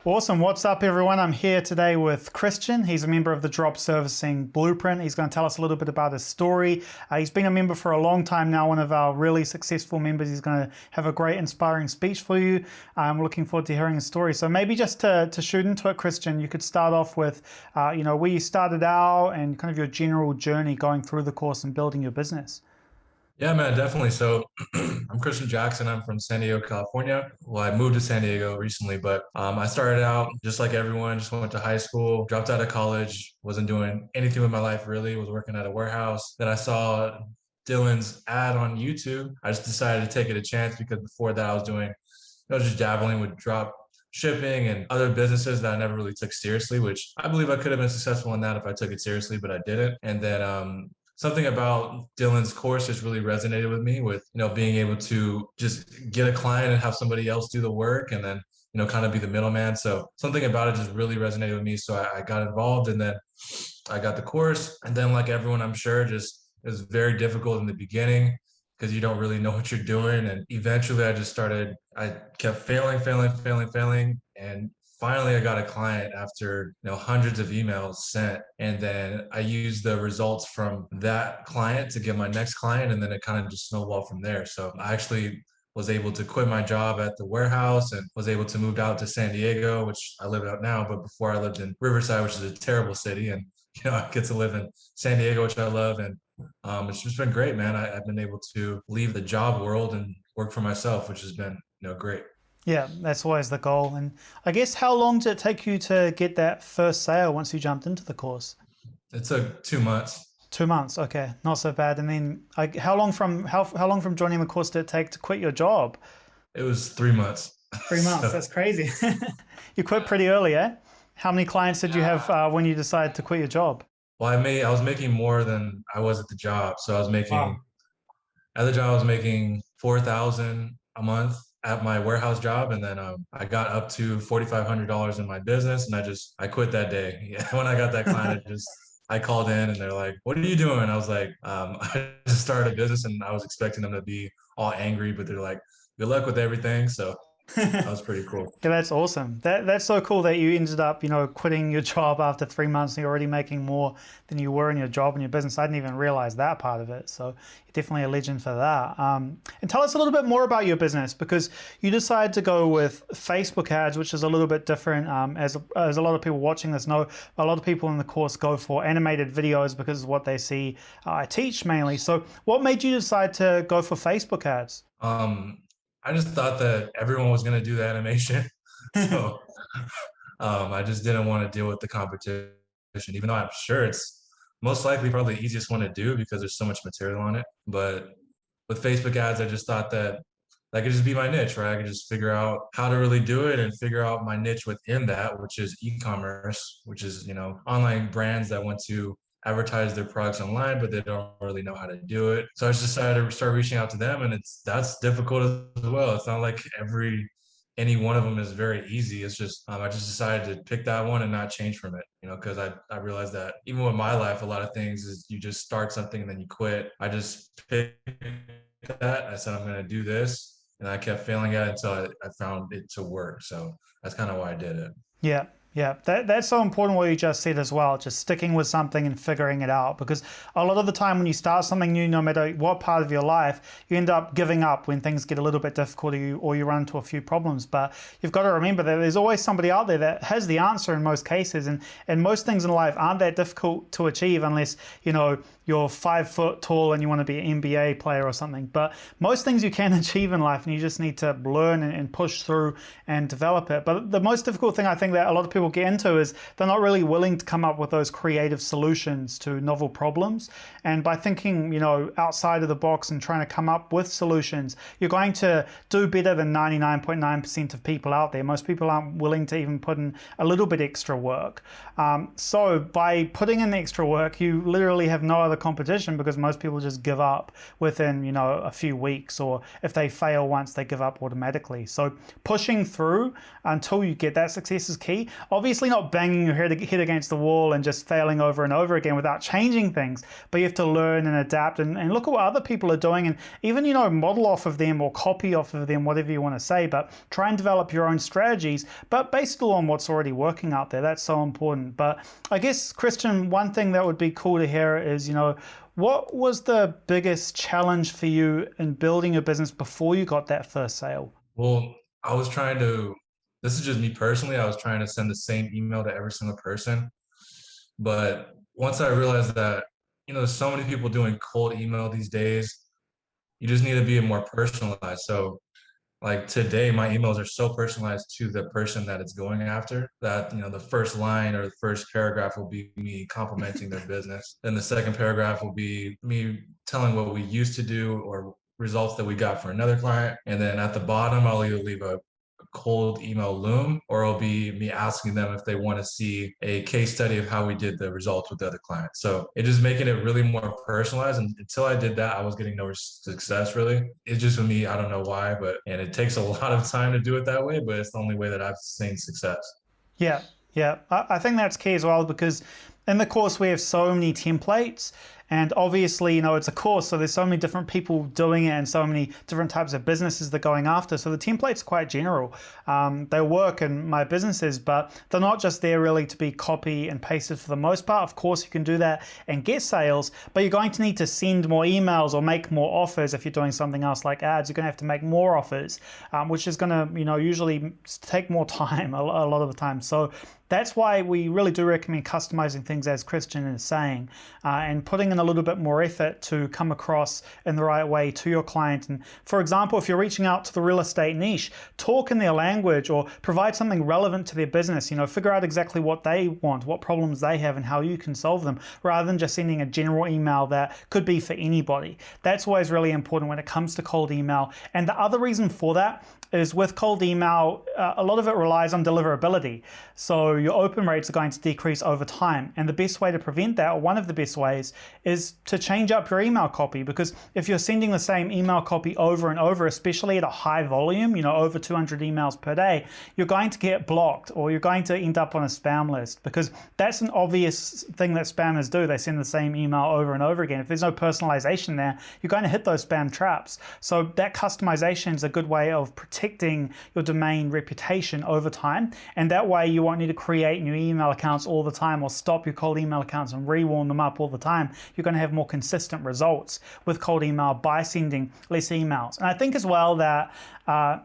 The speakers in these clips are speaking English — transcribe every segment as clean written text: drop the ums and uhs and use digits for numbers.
Awesome. What's up, everyone? I'm here today with Christian. He's a member of the Drop Servicing Blueprint. He's going to tell us a little bit about his story. He's been a member for a long time now, one of our really successful members. He's going to have a great, inspiring speech for you. I'm looking forward to hearing his story. So maybe just to shoot into it, Christian, you could start off with, where you started out and kind of your general journey going through the course and building your business. Yeah, man, definitely. So I'm Christian Jackson. I'm from San Diego, California. Well, I moved to San Diego recently, but I started out just like everyone, just went to high school, dropped out of college, wasn't doing anything with my life really, was working at a warehouse. Then I saw Dylan's ad on YouTube. I just decided to take it a chance because before that I was doing, just dabbling with drop shipping and other businesses that I never really took seriously, which I believe I could have been successful in that if I took it seriously, but I didn't. And then something about Dylan's course just really resonated with me with, being able to just get a client and have somebody else do the work and then, kind of be the middleman. So something about it just really resonated with me. So I got involved and then I got the course. And then like everyone, I'm sure just it was very difficult in the beginning because you don't really know what you're doing. And eventually I kept failing. And finally I got a client after hundreds of emails sent, and then I used the results from that client to get my next client, and then it kind of just snowballed from there. So I actually was able to quit my job at the warehouse and was able to move out to San Diego, which I live out now, but before I lived in Riverside, which is a terrible city. And I get to live in San Diego, which I love. And it's just been great, man. I've been able to leave the job world and work for myself, which has been great. Yeah, that's always the goal. And I guess how long did it take you to get that first sale once you jumped into the course? It took 2 months. 2 months, okay, not so bad. And then, how long from joining the course did it take to quit your job? It was 3 months. 3 months. So That's crazy. You quit pretty early, eh? How many clients did you have when you decided to quit your job? well, I was making more than I was at the job. So I was making Wow. at the job I was making 4,000 a month at my warehouse job, and then I got up to $4,500 in my business, and I quit that day. Yeah, when I got that client, I called in and they're like, "What are you doing?" I was like, "I just started a business," and I was expecting them to be all angry, but they're like, "Good luck with everything." So that was pretty cool. Yeah, that's awesome. That's so cool that you ended up, quitting your job after 3 months and you're already making more than you were in your job and your business. I didn't even realize that part of it. So you're definitely a legend for that. And tell us a little bit more about your business, because you decided to go with Facebook ads, which is a little bit different. As a lot of people watching this know, a lot of people in the course go for animated videos because of what they see I teach mainly. So what made you decide to go for Facebook ads? Um, I just thought that everyone was going to do the animation. So I just didn't want to deal with the competition, even though I'm sure it's most likely probably the easiest one to do because there's so much material on it. But with Facebook ads, I just thought that that could just be my niche, right? I could just figure out how to really do it and figure out my niche within that, which is e-commerce, which is, online brands that want to advertise their products online, but they don't really know how to do it. So I just decided to start reaching out to them, and that's difficult as well. It's not like any one of them is very easy. It's just I just decided to pick that one and not change from it, because I realized that even with my life, a lot of things is you just start something and then you quit. I just picked that. I said I'm going to do this, and I kept failing at it until I found it to work. So that's kind of why I did it. Yeah, yeah, that's so important what you just said as well, just sticking with something and figuring it out. Because a lot of the time when you start something new, no matter what part of your life, you end up giving up when things get a little bit difficult or you run into a few problems. But you've got to remember that there's always somebody out there that has the answer in most cases. And most things in life aren't that difficult to achieve unless, you're 5 foot tall and you want to be an NBA player or something. But most things you can achieve in life, and you just need to learn and push through and develop it. But the most difficult thing I think that a lot of people get into is they're not really willing to come up with those creative solutions to novel problems. And by thinking, outside of the box and trying to come up with solutions, you're going to do better than 99.9% of people out there. Most people aren't willing to even put in a little bit extra work. So by putting in the extra work, you literally have no other competition, because most people just give up within a few weeks, or if they fail once, they give up automatically. So pushing through until you get that success is key. obviously not banging your head against the wall and just failing over and over again without changing things, but you have to learn and adapt and look at what other people are doing, and even, model off of them or copy off of them, whatever you want to say, but try and develop your own strategies, but based on what's already working out there. That's so important. But I guess, Christian, one thing that would be cool to hear is, what was the biggest challenge for you in building your business before you got that first sale? Well, I was trying to, this is just me personally, I was trying to send the same email to every single person. But once I realized that, there's so many people doing cold email these days, you just need to be more personalized. So like today, my emails are so personalized to the person that it's going after that, the first line or the first paragraph will be me complimenting their business. Then the second paragraph will be me telling what we used to do or results that we got for another client. And then at the bottom, I'll either leave a cold email loom, or it'll be me asking them if they want to see a case study of how we did the results with the other client. So it just making it really more personalized. And until I did that, I was getting no success really. It's just for me, I don't know why, and it takes a lot of time to do it that way, but it's the only way that I've seen success. Yeah, yeah. I think that's key as well, because in the course we have so many templates, and obviously, it's a course, so there's so many different people doing it and so many different types of businesses they're going after. So the templates are quite general. They work in my businesses, but they're not just there really to be copy and pasted for the most part. Of course, you can do that and get sales, but you're going to need to send more emails or make more offers. If you're doing something else like ads, you're going to have to make more offers, which is going to, usually take more time a lot of the time. So that's why we really do recommend customizing things, as Christian is saying, and putting in a little bit more effort to come across in the right way to your client. And for example, if you're reaching out to the real estate niche, talk in their language or provide something relevant to their business. Figure out exactly what they want, what problems they have, and how you can solve them, rather than just sending a general email that could be for anybody. That's always really important when it comes to cold email. And the other reason for that is with cold email, a lot of it relies on deliverability. So your open rates are going to decrease over time. And the best way to prevent that, or one of the best ways, is to change up your email copy. Because if you're sending the same email copy over and over, especially at a high volume, over 200 emails per day, you're going to get blocked, or you're going to end up on a spam list, because that's an obvious thing that spammers do. They send the same email over and over again. If there's no personalization there, you're going to hit those spam traps. So that customization is a good way of protecting your domain reputation over time, and that way you won't need to create new email accounts all the time or stop your cold email accounts and rewarm them up all the time. You're going to have more consistent results with cold email by sending less emails. And I think as well that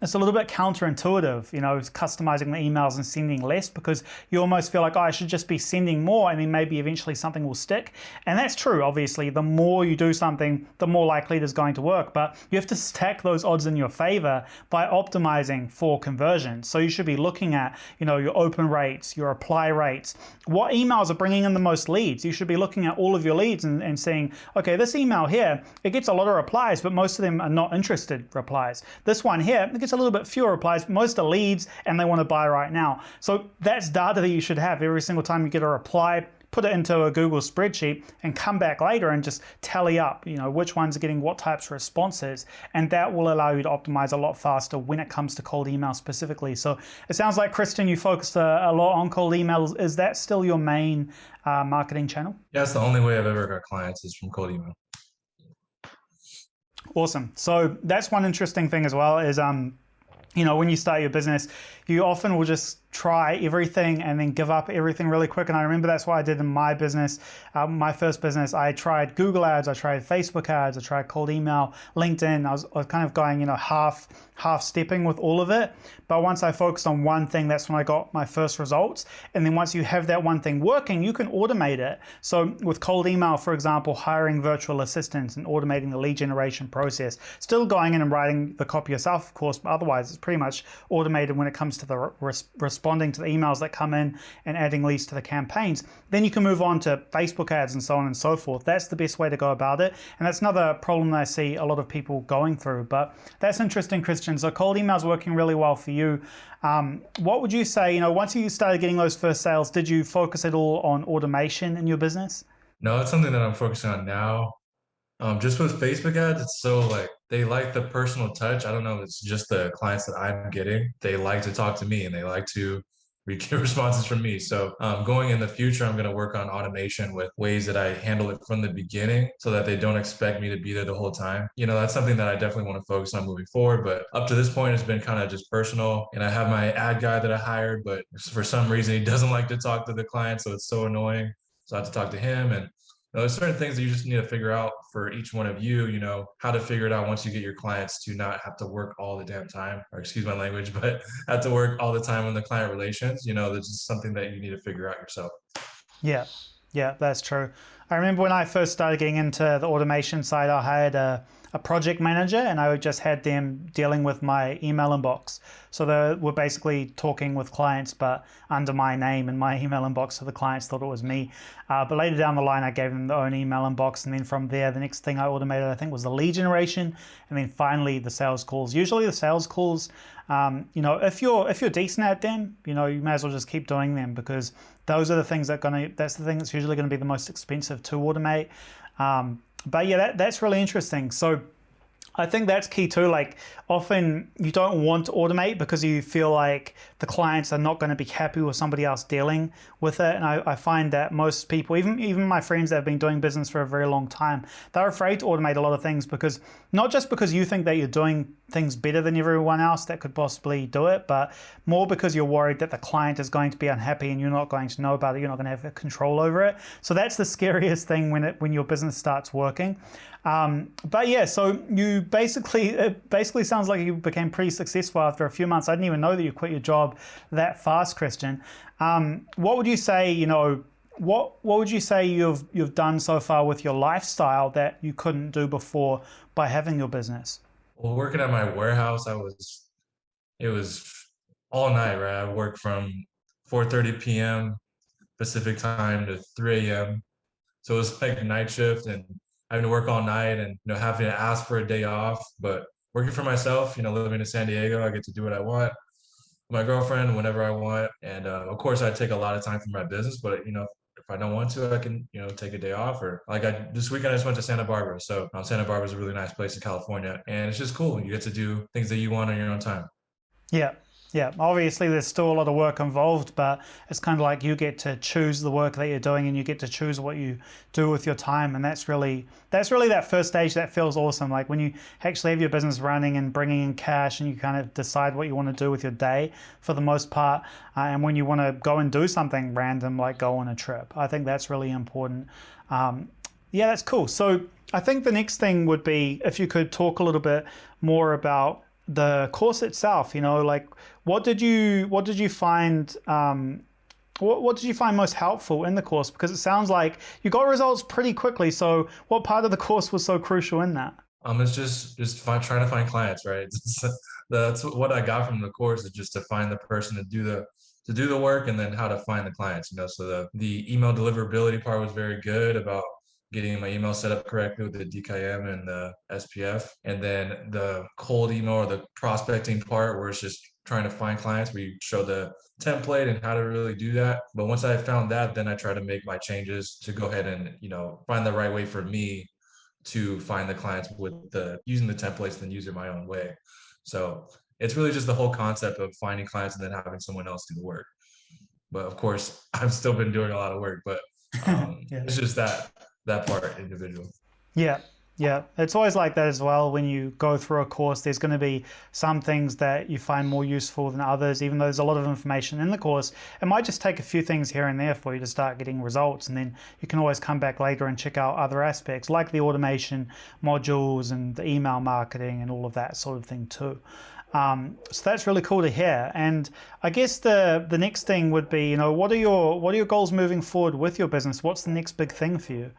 it's a little bit counterintuitive, customizing the emails and sending less, because you almost feel like, oh, I should just be sending more and then maybe eventually something will stick. And that's true, obviously. The more you do something, the more likely it is going to work. But you have to stack those odds in your favor by optimizing for conversion. So you should be looking at, your open rates, your apply rates, what emails are bringing in the most leads. You should be looking at all of your leads and saying, okay, this email here, it gets a lot of replies, but most of them are not interested replies. This one here, it gets a little bit fewer replies, but most are leads and they want to buy right now. So that's data that you should have every single time you get a reply. Put it into a Google spreadsheet and come back later and just tally up, which ones are getting what types of responses. And that will allow you to optimize a lot faster when it comes to cold email specifically. So it sounds like, Christian, you focused a lot on cold emails. Is that still your main marketing channel? Yeah, that's the only way I've ever got clients is from cold email. Awesome. So that's one interesting thing as well is, when you start your business, you often will just try everything and then give up everything really quick. And I remember that's what I did in my business. My first business, I tried Google ads, I tried Facebook ads, I tried cold email, LinkedIn. I was kind of going, half stepping with all of it. But once I focused on one thing, that's when I got my first results. And then once you have that one thing working, you can automate it. So with cold email, for example, hiring virtual assistants and automating the lead generation process, still going in and writing the copy yourself, of course, but otherwise it's pretty much automated when it comes to the responding to the emails that come in and adding leads to the campaigns. Then you can move on to Facebook ads and so on and so forth. That's the best way to go about it. And that's another problem that I see a lot of people going through. But that's interesting, Christian. So cold email is working really well for you. What would you say, once you started getting those first sales, did you focus at all on automation in your business? No, it's something that I'm focusing on now. Just with Facebook ads, it's so they like the personal touch. I don't know if it's just the clients that I'm getting. They like to talk to me and they like to responses from me. So going in the future, I'm going to work on automation with ways that I handle it from the beginning so that they don't expect me to be there the whole time. That's something that I definitely want to focus on moving forward. But up to this point, it's been kind of just personal. And I have my ad guy that I hired, but for some reason, he doesn't like to talk to the client. So it's so annoying. So I have to talk to him. And there's certain things that you just need to figure out for each one of you, how to figure it out once you get your clients to not have to work all the damn time, or excuse my language, but have to work all the time on the client relations. That's just something that you need to figure out yourself. Yeah, yeah, that's true. I remember when I first started getting into the automation side, I hired a project manager and I just had them dealing with my email inbox. So they were basically talking with clients, but under my name and my email inbox, so the clients thought it was me. But later down the line, I gave them their own email inbox. And then from there, the next thing I automated, I think, was the lead generation. And then finally, the sales calls. Usually the sales calls, if you're decent at them, you may as well just keep doing them, because those are the things that's the thing that's usually going to be the most expensive to automate. But yeah, that's really interesting. So I think that's key too. Like, often you don't want to automate because you feel like the clients are not going to be happy with somebody else dealing with it. And I find that most people, even my friends that have been doing business for a very long time, they're afraid to automate a lot of things, because not just because you think that you're doing things better than everyone else that could possibly do it, but more because you're worried that the client is going to be unhappy and you're not going to know about it. You're not going to have control over it. So that's the scariest thing when your business starts working. But yeah, so it basically sounds like you became pretty successful after a few months. I didn't even know that you quit your job that fast, Christian. What would you say, what would you say you've done so far with your lifestyle that you couldn't do before by having your business? Well, working at my warehouse, it was all night, right? I worked from 4:30 p.m. Pacific time to 3 a.m. So it was like night shift and having to work all night and having to ask for a day off. But working for myself, living in San Diego, I get to do what I want. My girlfriend whenever I want, and of course I take a lot of time for my business. But if I don't want to, I can take a day off. Or like this weekend I just went to Santa Barbara. So Santa Barbara is a really nice place in California, and it's just cool. You get to do things that you want on your own time. Yeah. Yeah, obviously there's still a lot of work involved, but it's kind of like you get to choose the work that you're doing and you get to choose what you do with your time. And that's really that first stage that feels awesome. Like when you actually have your business running and bringing in cash and you kind of decide what you want to do with your day for the most part. And when you want to go and do something random, like go on a trip, I think that's really important. Yeah, that's cool. So I think the next thing would be if you could talk a little bit more about the course itself. Like what did you find what did you find most helpful in the course? Because it sounds like you got results pretty quickly. So what part of the course was so crucial in that? It's trying to find clients, right? That's what I got from the course, is just to find the person to do the work, and then how to find the clients. So the email deliverability part was very good about getting my email set up correctly with the DKIM and the SPF. And then the cold email, or the prospecting part, where it's just trying to find clients, we show the template and how to really do that. But once I found that, then I try to make my changes to go ahead and find the right way for me to find the clients with using the templates, then use it my own way. So it's really just the whole concept of finding clients and then having someone else do the work. But of course, I've still been doing a lot of work, but Yeah. it's just that part individual. Yeah, yeah. It's always like that as well. When you go through a course, there's going to be some things that you find more useful than others, even though there's a lot of information in the course. It might just take a few things here and there for you to start getting results. And then you can always come back later and check out other aspects like the automation modules and the email marketing and all of that sort of thing too. So that's really cool to hear. And I guess the next thing would be, what are your goals moving forward with your business? What's the next big thing for you?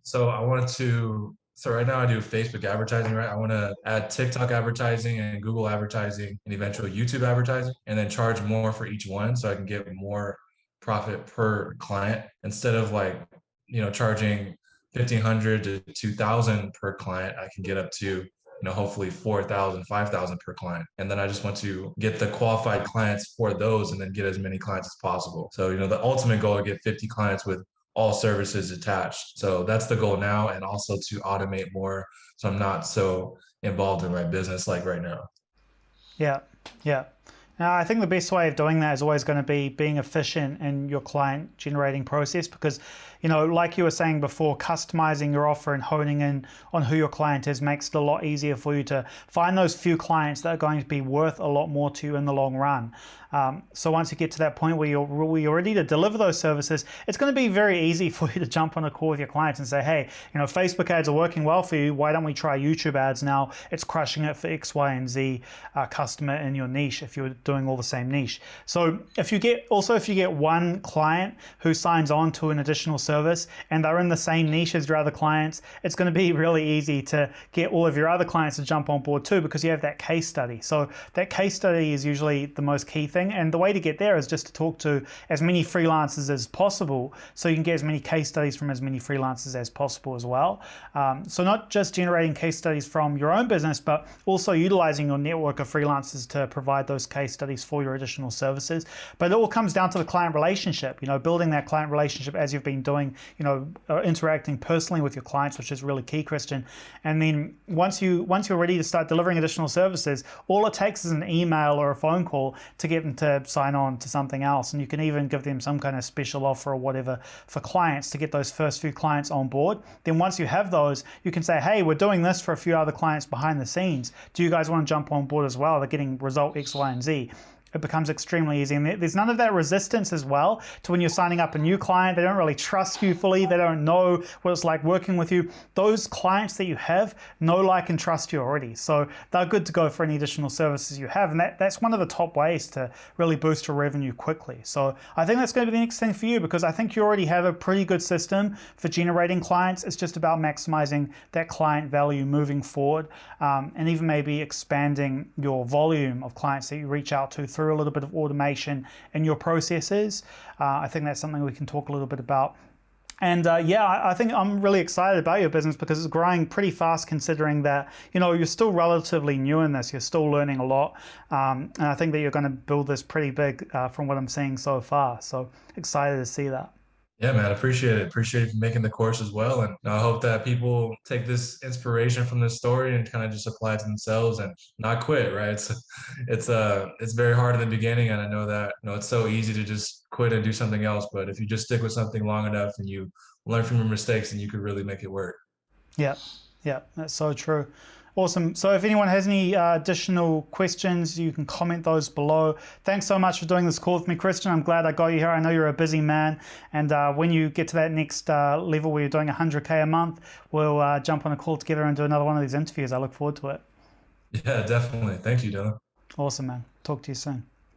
So right now I do Facebook advertising, right? I want to add TikTok advertising and Google advertising and eventually YouTube advertising, and then charge more for each one so I can get more profit per client, instead of charging 1,500 to 2,000 per client. I can get up to hopefully 4,000, 5,000 per client. And then I just want to get the qualified clients for those and then get as many clients as possible. So, the ultimate goal is to get 50 clients with all services attached. So that's the goal now, and also to automate more so I'm not so involved in my business like right now. Yeah, yeah. I think the best way of doing that is always going to be being efficient in your client generating process because, like you were saying before, customizing your offer and honing in on who your client is makes it a lot easier for you to find those few clients that are going to be worth a lot more to you in the long run. So once you get to that point where you're ready to deliver those services, it's going to be very easy for you to jump on a call with your clients and say, hey, Facebook ads are working well for you. Why don't we try YouTube ads now? It's crushing it for X, Y, and Z customer in your niche if you're doing all the same niche. So if you get one client who signs on to an additional service and they're in the same niche as your other clients, it's going to be really easy to get all of your other clients to jump on board too because you have that case study. So that case study is usually the most key thing. And the way to get there is just to talk to as many freelancers as possible so you can get as many case studies from as many freelancers as possible as well. So not just generating case studies from your own business, but also utilizing your network of freelancers to provide those case studies for your additional services. But it all comes down to the client relationship, building that client relationship as you've been doing, interacting personally with your clients, which is really key, Christian. And then once you're ready to start delivering additional services, all it takes is an email or a phone call to get them to sign on to something else. And you can even give them some kind of special offer or whatever for clients to get those first few clients on board. Then once you have those, you can say, hey, we're doing this for a few other clients behind the scenes. Do you guys want to jump on board as well? They're getting result X, Y, and Z. It becomes extremely easy. And there's none of that resistance as well to when you're signing up a new client. They don't really trust you fully. They don't know what it's like working with you. Those clients that you have know, like, and trust you already. So they're good to go for any additional services you have. And that's one of the top ways to really boost your revenue quickly. So I think that's going to be the next thing for you because I think you already have a pretty good system for generating clients. It's just about maximizing that client value moving forward and even maybe expanding your volume of clients that you reach out to through a little bit of automation in your processes. I think that's something we can talk a little bit about. And I think I'm really excited about your business because it's growing pretty fast considering that, you're still relatively new in this. You're still learning a lot. And I think that you're going to build this pretty big from what I'm seeing so far. So excited to see that. Yeah, man, appreciate it. Appreciate you making the course as well. And I hope that people take this inspiration from this story and kind of just apply it to themselves and not quit, right? It's very hard in the beginning. And I know that, it's so easy to just quit and do something else. But if you just stick with something long enough and you learn from your mistakes, then you could really make it work. Yeah, that's so true. Awesome. So if anyone has any additional questions, you can comment those below. Thanks so much for doing this call with me, Christian. I'm glad I got you here. I know you're a busy man. And when you get to that next level where you're doing 100K a month, we'll jump on a call together and do another one of these interviews. I look forward to it. Yeah, definitely. Thank you, Dylan. Awesome, man. Talk to you soon.